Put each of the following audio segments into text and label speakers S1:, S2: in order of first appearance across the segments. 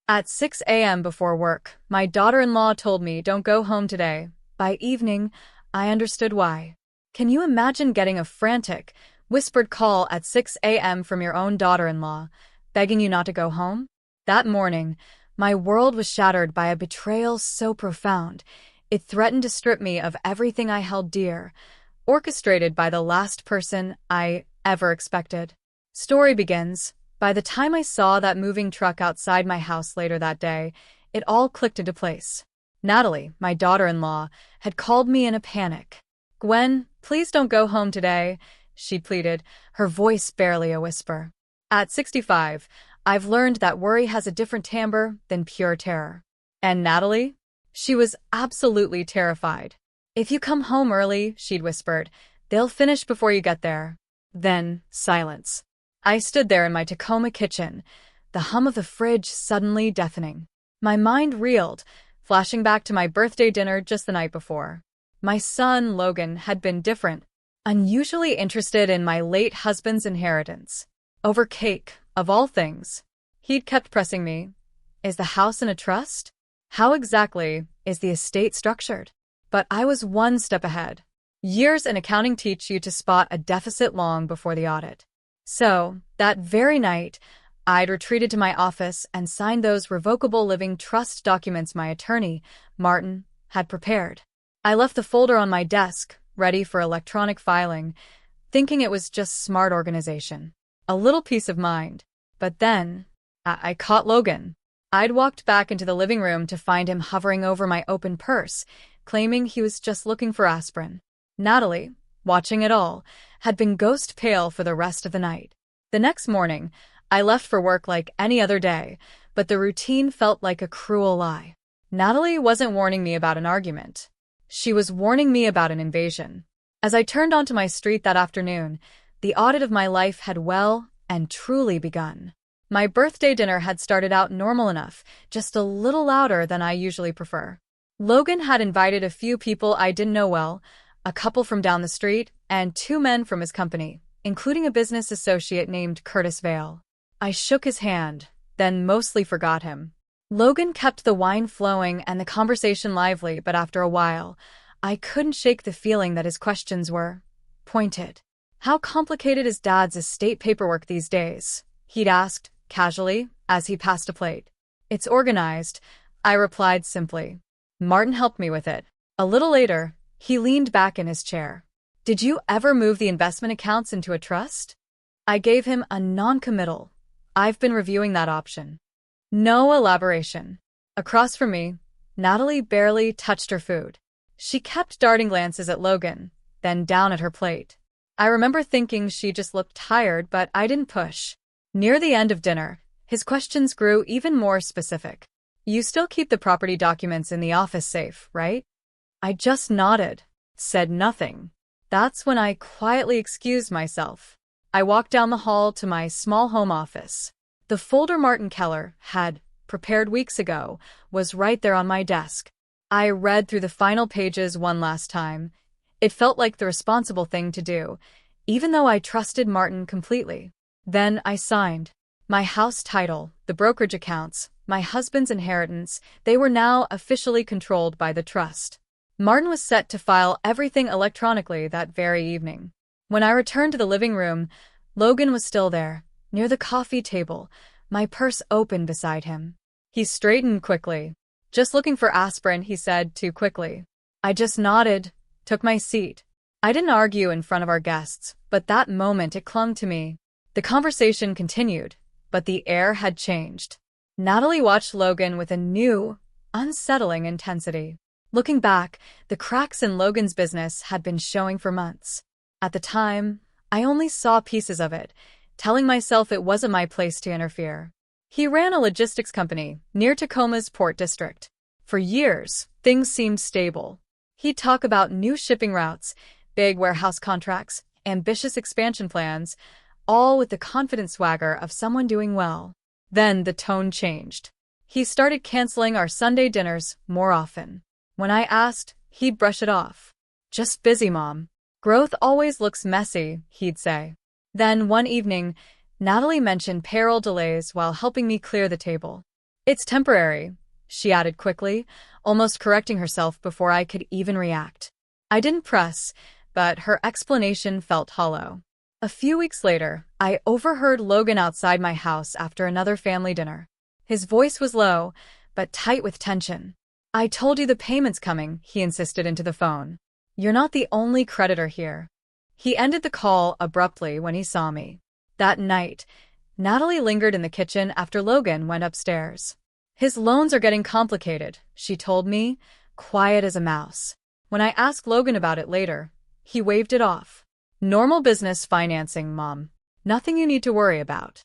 S1: At 6 a.m. before work, my daughter-in-law told me don't go home today. By evening, I understood why. Can you imagine getting a frantic, whispered call at 6 a.m. from your own daughter-in-law, begging you not to go home? That morning, my world was shattered by a betrayal so profound, it threatened to strip me of everything I held dear, orchestrated by the last person I ever expected. Story begins. By the time I saw that moving truck outside my house later that day, it all clicked into place. Natalie, my daughter-in-law, had called me in a panic. "Gwen, please don't go home today," she pleaded, her voice barely a whisper. At 65, I've learned that worry has a different timbre than pure terror. And Natalie? She was absolutely terrified. "If you come home early," she'd whispered, "they'll finish before you get there." Then, silence. I stood there in my Tacoma kitchen, the hum of the fridge suddenly deafening. My mind reeled, flashing back to my birthday dinner just the night before. My son, Logan, had been different, unusually interested in my late husband's inheritance. Over cake, of all things. He'd kept pressing me. "Is the house in a trust? How exactly is the estate structured?" But I was one step ahead. Years in accounting teach you to spot a deficit long before the audit. So, that very night, I'd retreated to my office and signed those revocable living trust documents my attorney, Martin, had prepared. I left the folder on my desk, ready for electronic filing, thinking it was just smart organization. A little peace of mind. But then, I caught Logan. I'd walked back into the living room to find him hovering over my open purse, claiming he was just looking for aspirin. Natalie, watching it all, had been ghost pale for the rest of the night. The next morning, I left for work like any other day, but the routine felt like a cruel lie. Natalie wasn't warning me about an argument. She was warning me about an invasion. As I turned onto my street that afternoon, the audit of my life had well and truly begun. My birthday dinner had started out normal enough, just a little louder than I usually prefer. Logan had invited a few people I didn't know well, a couple from down the street, and 2 men from his company, including a business associate named Curtis Vale. I shook his hand, then mostly forgot him. Logan kept the wine flowing and the conversation lively, but after a while, I couldn't shake the feeling that his questions were pointed. "How complicated is Dad's estate paperwork these days?" he'd asked, casually, as he passed a plate. "It's organized," I replied simply. "Martin helped me with it." A little later, he leaned back in his chair. "Did you ever move the investment accounts into a trust?" I gave him a non-committal. "I've been reviewing that option." No elaboration. Across from me, Natalie barely touched her food. She kept darting glances at Logan, then down at her plate. I remember thinking she just looked tired, but I didn't push. Near the end of dinner, his questions grew even more specific. "You still keep the property documents in the office safe, right?" I just nodded, said nothing. That's when I quietly excused myself. I walked down the hall to my small home office. The folder Martin Keller had prepared weeks ago was right there on my desk. I read through the final pages one last time. It felt like the responsible thing to do, even though I trusted Martin completely. Then I signed. My house title, the brokerage accounts, my husband's inheritance, they were now officially controlled by the trust. Martin was set to file everything electronically that very evening. When I returned to the living room, Logan was still there, near the coffee table, my purse open beside him. He straightened quickly. "Just looking for aspirin," he said too quickly. I just nodded, took my seat. I didn't argue in front of our guests, but that moment it clung to me. The conversation continued, but the air had changed. Natalie watched Logan with a new, unsettling intensity. Looking back, the cracks in Logan's business had been showing for months. At the time, I only saw pieces of it, telling myself it wasn't my place to interfere. He ran a logistics company near Tacoma's Port District. For years, things seemed stable. He'd talk about new shipping routes, big warehouse contracts, ambitious expansion plans, all with the confident swagger of someone doing well. Then the tone changed. He started canceling our Sunday dinners more often. When I asked, he'd brush it off. "Just busy, Mom. Growth always looks messy," he'd say. Then one evening, Natalie mentioned payroll delays while helping me clear the table. It's temporary, she added quickly, almost correcting herself before I could even react. I didn't press, but her explanation felt hollow. A few weeks later, I overheard Logan outside my house after another family dinner. His voice was low, but tight with tension. "I told you the payment's coming," he insisted into the phone. "You're not the only creditor here." He ended the call abruptly when he saw me. That night, Natalie lingered in the kitchen after Logan went upstairs. "His loans are getting complicated," she told me, quiet as a mouse. When I asked Logan about it later, he waved it off. "Normal business financing, Mom. Nothing you need to worry about."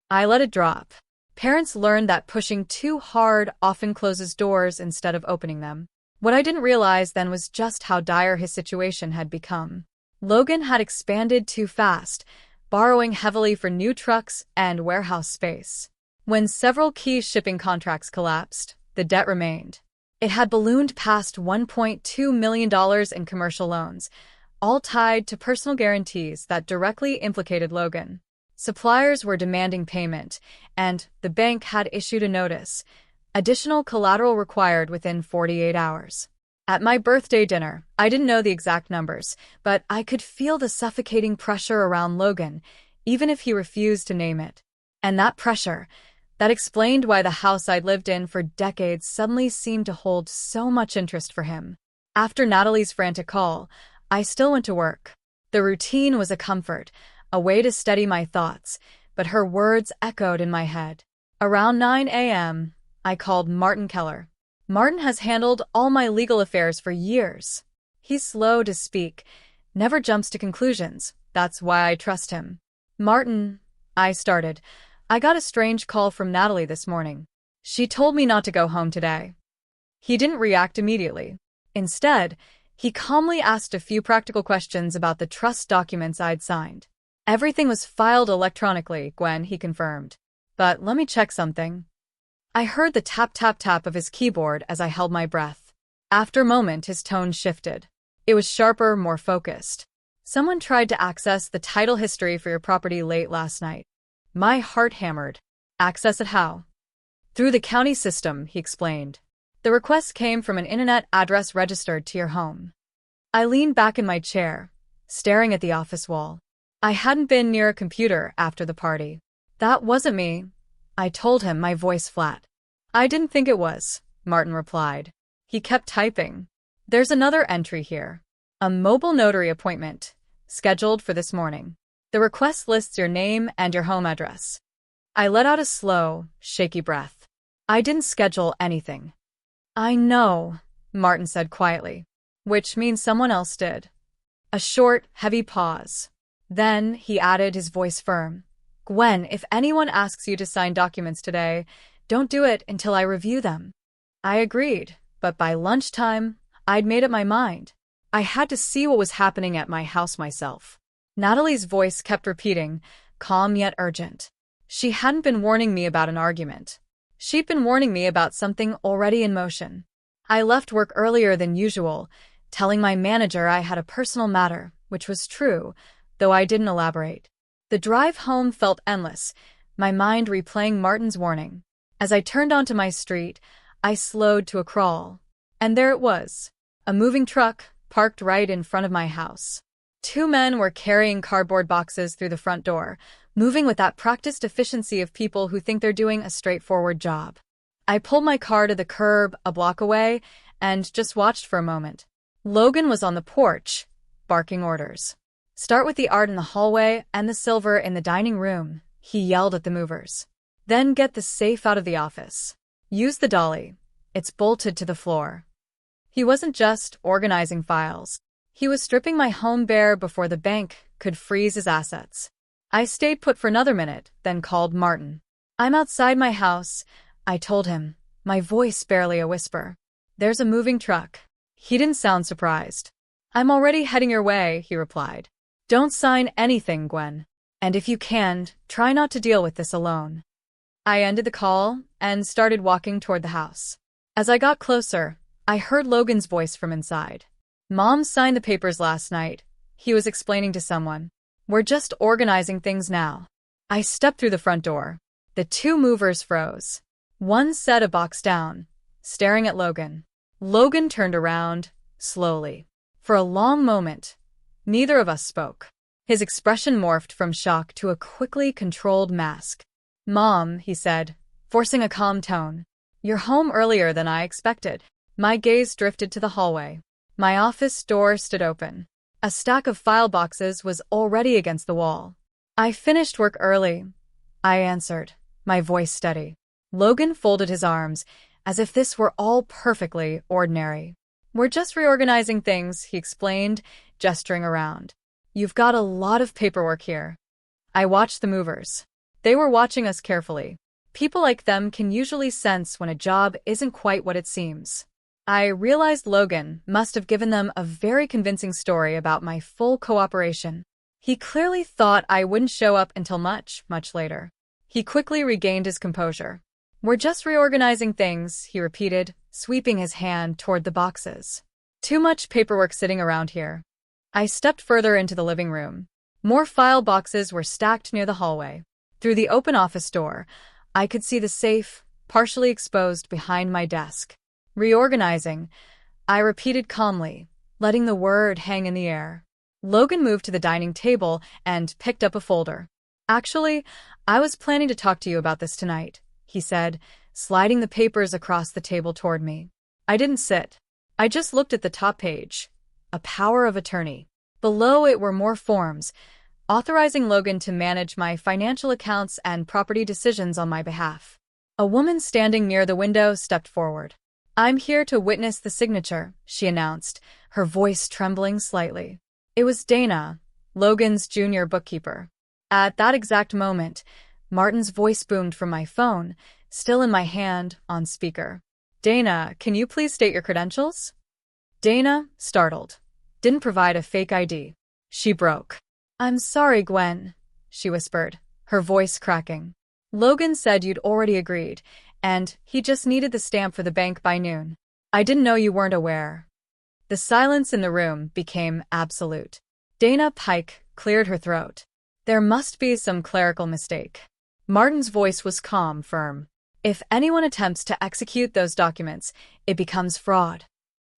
S1: I let it drop. Parents learn that pushing too hard often closes doors instead of opening them. What I didn't realize then was just how dire his situation had become. Logan had expanded too fast, borrowing heavily for new trucks and warehouse space. When several key shipping contracts collapsed, the debt remained. It had ballooned past $1.2 million in commercial loans, all tied to personal guarantees that directly implicated Logan. Suppliers were demanding payment, and the bank had issued a notice: additional collateral required within 48 hours. At my birthday dinner, I didn't know the exact numbers, but I could feel the suffocating pressure around Logan, even if he refused to name it. And that pressure, that explained why the house I'd lived in for decades suddenly seemed to hold so much interest for him. After Natalie's frantic call, I still went to work. The routine was a comfort, a way to steady my thoughts, but her words echoed in my head. Around 9 a.m., I called Martin Keller. Martin has handled all my legal affairs for years. He's slow to speak, never jumps to conclusions. That's why I trust him. "Martin," I started, "I got a strange call from Natalie this morning. She told me not to go home today." He didn't react immediately. Instead, he calmly asked a few practical questions about the trust documents I'd signed. "Everything was filed electronically, Gwen," he confirmed. "But let me check something." I heard the tap-tap-tap of his keyboard as I held my breath. After a moment, his tone shifted. It was sharper, more focused. "Someone tried to access the title history for your property late last night." My heart hammered. "Access it how?" "Through the county system," he explained. "The request came from an internet address registered to your home." I leaned back in my chair, staring at the office wall. I hadn't been near a computer after the party. "That wasn't me," I told him, my voice flat. "I didn't think it was," Martin replied. He kept typing. "There's another entry here. A mobile notary appointment, scheduled for this morning. The request lists your name and your home address." I let out a slow, shaky breath. "I didn't schedule anything." "I know," Martin said quietly. "Which means someone else did." A short, heavy pause. Then he added, his voice firm. "Gwen, if anyone asks you to sign documents today, don't do it until I review them." I agreed, but by lunchtime, I'd made up my mind. I had to see what was happening at my house myself. Natalie's voice kept repeating, calm yet urgent. She hadn't been warning me about an argument. She'd been warning me about something already in motion. I left work earlier than usual, telling my manager I had a personal matter, which was true, though I didn't elaborate. The drive home felt endless, my mind replaying Martin's warning. As I turned onto my street, I slowed to a crawl. And there it was, a moving truck parked right in front of my house. Two men were carrying cardboard boxes through the front door, moving with that practiced efficiency of people who think they're doing a straightforward job. I pulled my car to the curb a block away and just watched for a moment. Logan was on the porch, barking orders. "Start with the art in the hallway and the silver in the dining room," he yelled at the movers. "Then get the safe out of the office. Use the dolly. It's bolted to the floor." He wasn't just organizing files. He was stripping my home bare before the bank could freeze his assets. I stayed put for another minute, then called Martin. "I'm outside my house," I told him, my voice barely a whisper. "There's a moving truck." He didn't sound surprised. "I'm already heading your way," he replied. "Don't sign anything, Gwen. And if you can, try not to deal with this alone." I ended the call and started walking toward the house. As I got closer, I heard Logan's voice from inside. "Mom signed the papers last night," he was explaining to someone. "We're just organizing things now." I stepped through the front door. The two movers froze. One set a box down, staring at Logan. Logan turned around, slowly. For a long moment, neither of us spoke. His expression morphed from shock to a quickly controlled mask. "Mom," he said, forcing a calm tone. "You're home earlier than I expected." My gaze drifted to the hallway. My office door stood open. A stack of file boxes was already against the wall. "I finished work early," I answered, my voice steady. Logan folded his arms, as if this were all perfectly ordinary. "We're just reorganizing things," he explained, gesturing around. "You've got a lot of paperwork here." I watched the movers. They were watching us carefully. People like them can usually sense when a job isn't quite what it seems. I realized Logan must have given them a very convincing story about my full cooperation. He clearly thought I wouldn't show up until much, much later. He quickly regained his composure. "We're just reorganizing things," he repeated, sweeping his hand toward the boxes. "Too much paperwork sitting around here." I stepped further into the living room. More file boxes were stacked near the hallway. Through the open office door, I could see the safe, partially exposed behind my desk. "Reorganizing," I repeated calmly, letting the word hang in the air. Logan moved to the dining table and picked up a folder. "Actually, I was planning to talk to you about this tonight," he said, sliding the papers across the table toward me. I didn't sit. I just looked at the top page. A power of attorney. Below it were more forms, authorizing Logan to manage my financial accounts and property decisions on my behalf. A woman standing near the window stepped forward. "I'm here to witness the signature," she announced, her voice trembling slightly. It was Dana, Logan's junior bookkeeper. At that exact moment, Martin's voice boomed from my phone, still in my hand, on speaker. "Dana, can you please state your credentials?" Dana, startled, didn't provide a fake ID. She broke. "I'm sorry, Gwen," she whispered, her voice cracking. "Logan said you'd already agreed, and he just needed the stamp for the bank by noon. I didn't know you weren't aware." The silence in the room became absolute. Dana Pike cleared her throat. "There must be some clerical mistake." Martin's voice was calm, firm. "If anyone attempts to execute those documents, it becomes fraud."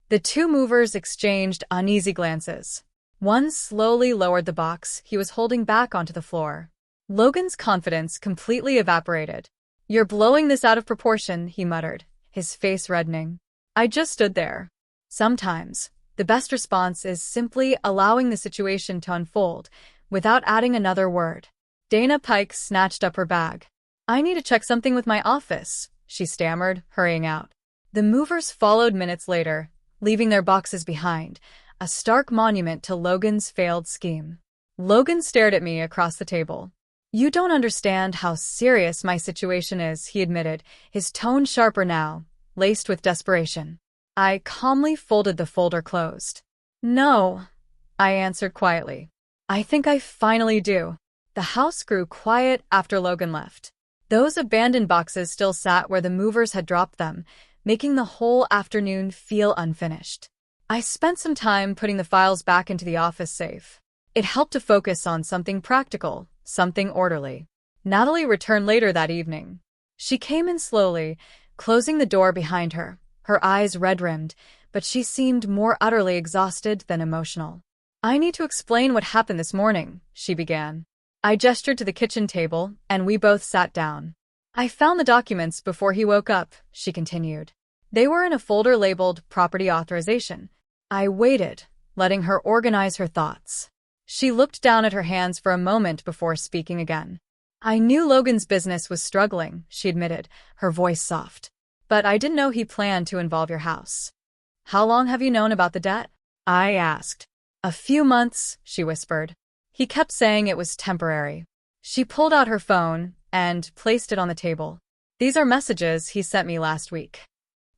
S1: The two movers exchanged uneasy glances. One slowly lowered the box he was holding back onto the floor. Logan's confidence completely evaporated. "You're blowing this out of proportion," he muttered, his face reddening. I just stood there. Sometimes, the best response is simply allowing the situation to unfold, without adding another word. Dana Pike snatched up her bag. "I need to check something with my office," she stammered, hurrying out. The movers followed minutes later, leaving their boxes behind, a stark monument to Logan's failed scheme. Logan stared at me across the table. "You don't understand how serious my situation is," he admitted, his tone sharper now, laced with desperation. I calmly folded the folder closed. "No," I answered quietly. "I think I finally do." The house grew quiet after Logan left. Those abandoned boxes still sat where the movers had dropped them, making the whole afternoon feel unfinished. I spent some time putting the files back into the office safe. It helped to focus on something practical, something orderly. Natalie returned later that evening. She came in slowly, closing the door behind her, her eyes red-rimmed, but she seemed more utterly exhausted than emotional. "I need to explain what happened this morning," she began. I gestured to the kitchen table, and we both sat down. "I found the documents before he woke up," she continued. They were in a folder labeled Property Authorization. I waited, letting her organize her thoughts. She looked down at her hands for a moment before speaking again. "I knew Logan's business was struggling," she admitted, her voice soft. "But I didn't know he planned to involve your house." "How long have you known about the debt?" I asked. "A few months," she whispered. "He kept saying it was temporary." She pulled out her phone and placed it on the table. "These are messages he sent me last week."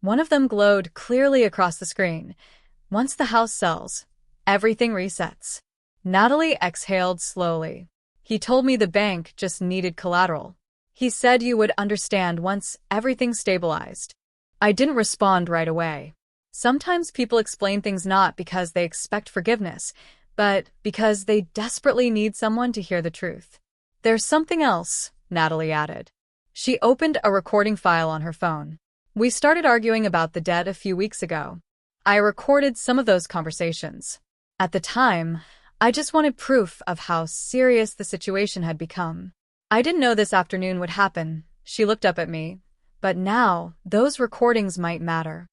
S1: One of them glowed clearly across the screen. "Once the house sells, everything resets." Natalie exhaled slowly. "He told me the bank just needed collateral. He said you would understand once everything stabilized." I didn't respond right away. Sometimes people explain things not because they expect forgiveness, but because they desperately need someone to hear the truth. "There's something else," Natalie added. She opened a recording file on her phone. We started arguing about the debt a few weeks ago. I recorded some of those conversations. At the time, I just wanted proof of how serious the situation had become. I didn't know this afternoon would happen. She looked up at me. But now, those recordings might matter.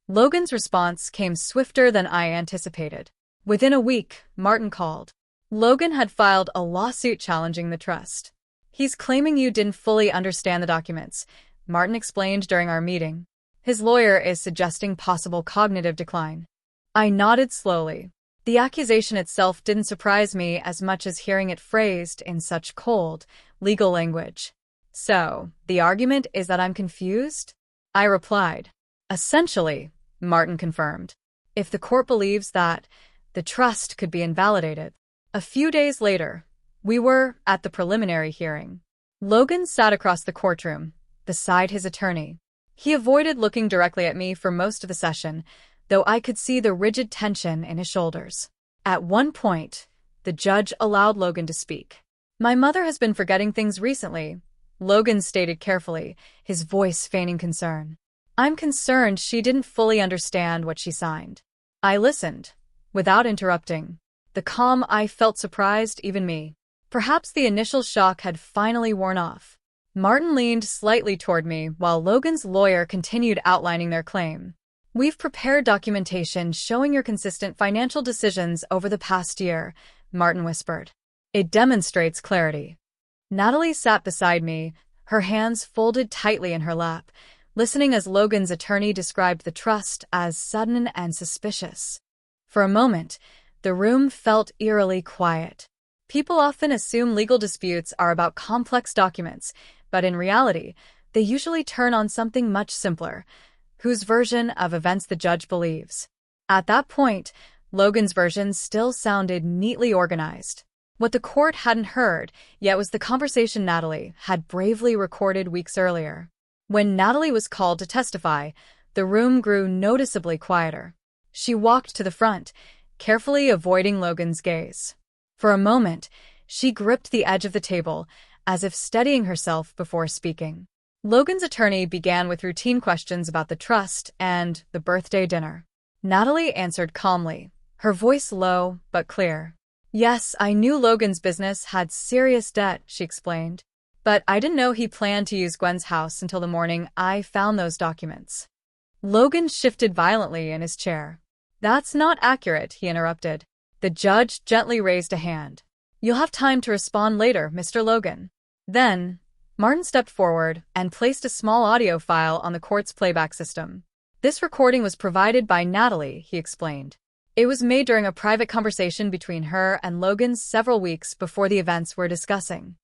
S1: Logan's response came swifter than I anticipated. Within a week, Martin called. Logan had filed a lawsuit challenging the trust. He's claiming you didn't fully understand the documents, Martin explained during our meeting. His lawyer is suggesting possible cognitive decline. I nodded slowly. The accusation itself didn't surprise me as much as hearing it phrased in such cold, legal language. So, the argument is that I'm confused? I replied. Essentially, Martin confirmed. If the court believes that, the trust could be invalidated. A few days later, we were at the preliminary hearing. Logan sat across the courtroom, beside his attorney. He avoided looking directly at me for most of the session, though I could see the rigid tension in his shoulders. At one point, the judge allowed Logan to speak. My mother has been forgetting things recently, Logan stated carefully, his voice feigning concern. I'm concerned she didn't fully understand what she signed. I listened, without interrupting. The calm I felt surprised even me. Perhaps the initial shock had finally worn off. Martin leaned slightly toward me while Logan's lawyer continued outlining their claim. We've prepared documentation showing your consistent financial decisions over the past year, Martin whispered. It demonstrates clarity. Natalie sat beside me, her hands folded tightly in her lap, listening as Logan's attorney described the trust as sudden and suspicious. For a moment, the room felt eerily quiet. People often assume legal disputes are about complex documents, but in reality, they usually turn on something much simpler. Whose version of events the judge believes. At that point, Logan's version still sounded neatly organized. What the court hadn't heard yet was the conversation Natalie had bravely recorded weeks earlier. When Natalie was called to testify, the room grew noticeably quieter. She walked to the front, carefully avoiding Logan's gaze. For a moment, she gripped the edge of the table, as if steadying herself before speaking. Logan's attorney began with routine questions about the trust and the birthday dinner. Natalie answered calmly, her voice low but clear. Yes, I knew Logan's business had serious debt, she explained. But I didn't know he planned to use Gwen's house until the morning I found those documents. Logan shifted violently in his chair. That's not accurate, he interrupted. The judge gently raised a hand. You'll have time to respond later, Mr. Logan. Then, Martin stepped forward and placed a small audio file on the court's playback system. This recording was provided by Natalie, he explained. It was made during a private conversation between her and Logan several weeks before the events we're discussing.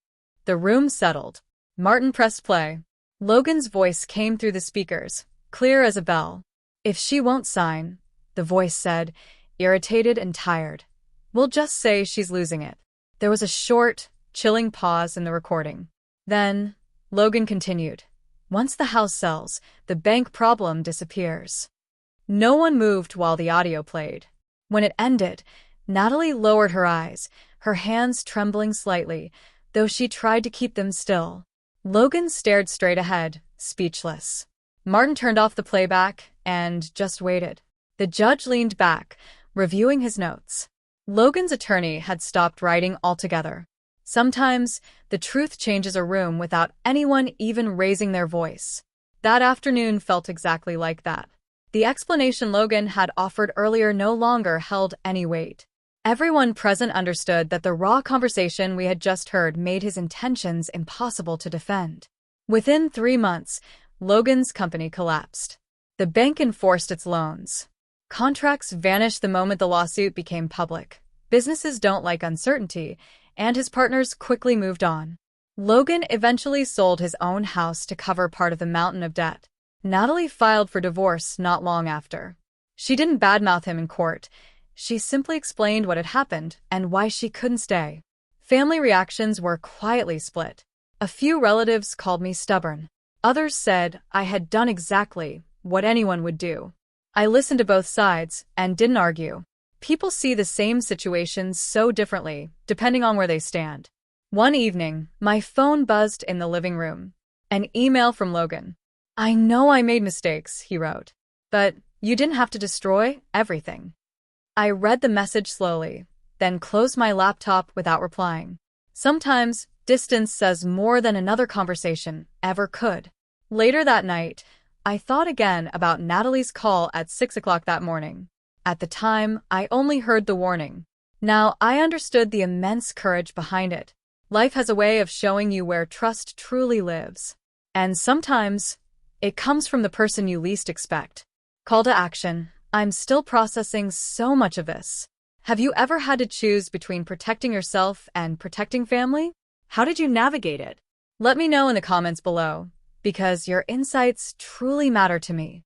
S1: The room settled. Martin pressed play. Logan's voice came through the speakers, clear as a bell. If she won't sign, the voice said, irritated and tired. We'll just say she's losing it. There was a short, chilling pause in the recording. Then, Logan continued. Once the house sells, the bank problem disappears. No one moved while the audio played. When it ended, Natalie lowered her eyes, her hands trembling slightly, though she tried to keep them still. Logan stared straight ahead, speechless. Martin turned off the playback and just waited. The judge leaned back, reviewing his notes. Logan's attorney had stopped writing altogether. Sometimes, the truth changes a room without anyone even raising their voice. That afternoon felt exactly like that. The explanation Logan had offered earlier no longer held any weight. Everyone present understood that the raw conversation we had just heard made his intentions impossible to defend. Within 3 months, Logan's company collapsed. The bank enforced its loans. Contracts vanished the moment the lawsuit became public. Businesses don't like uncertainty, and his partners quickly moved on. Logan eventually sold his own house to cover part of the mountain of debt. Natalie filed for divorce not long after. She didn't badmouth him in court. She simply explained what had happened and why she couldn't stay. Family reactions were quietly split. A few relatives called me stubborn. Others said I had done exactly what anyone would do. I listened to both sides and didn't argue. People see the same situations so differently, depending on where they stand. One evening, my phone buzzed in the living room. An email from Logan. I know I made mistakes, he wrote. But you didn't have to destroy everything. I read the message slowly, then closed my laptop without replying. Sometimes, distance says more than another conversation ever could. Later that night, I thought again about Natalie's call at 6 o'clock that morning. At the time, I only heard the warning. Now, I understood the immense courage behind it. Life has a way of showing you where trust truly lives. And sometimes, it comes from the person you least expect. Call to action. I'm still processing so much of this. Have you ever had to choose between protecting yourself and protecting family? How did you navigate it? Let me know in the comments below, because your insights truly matter to me.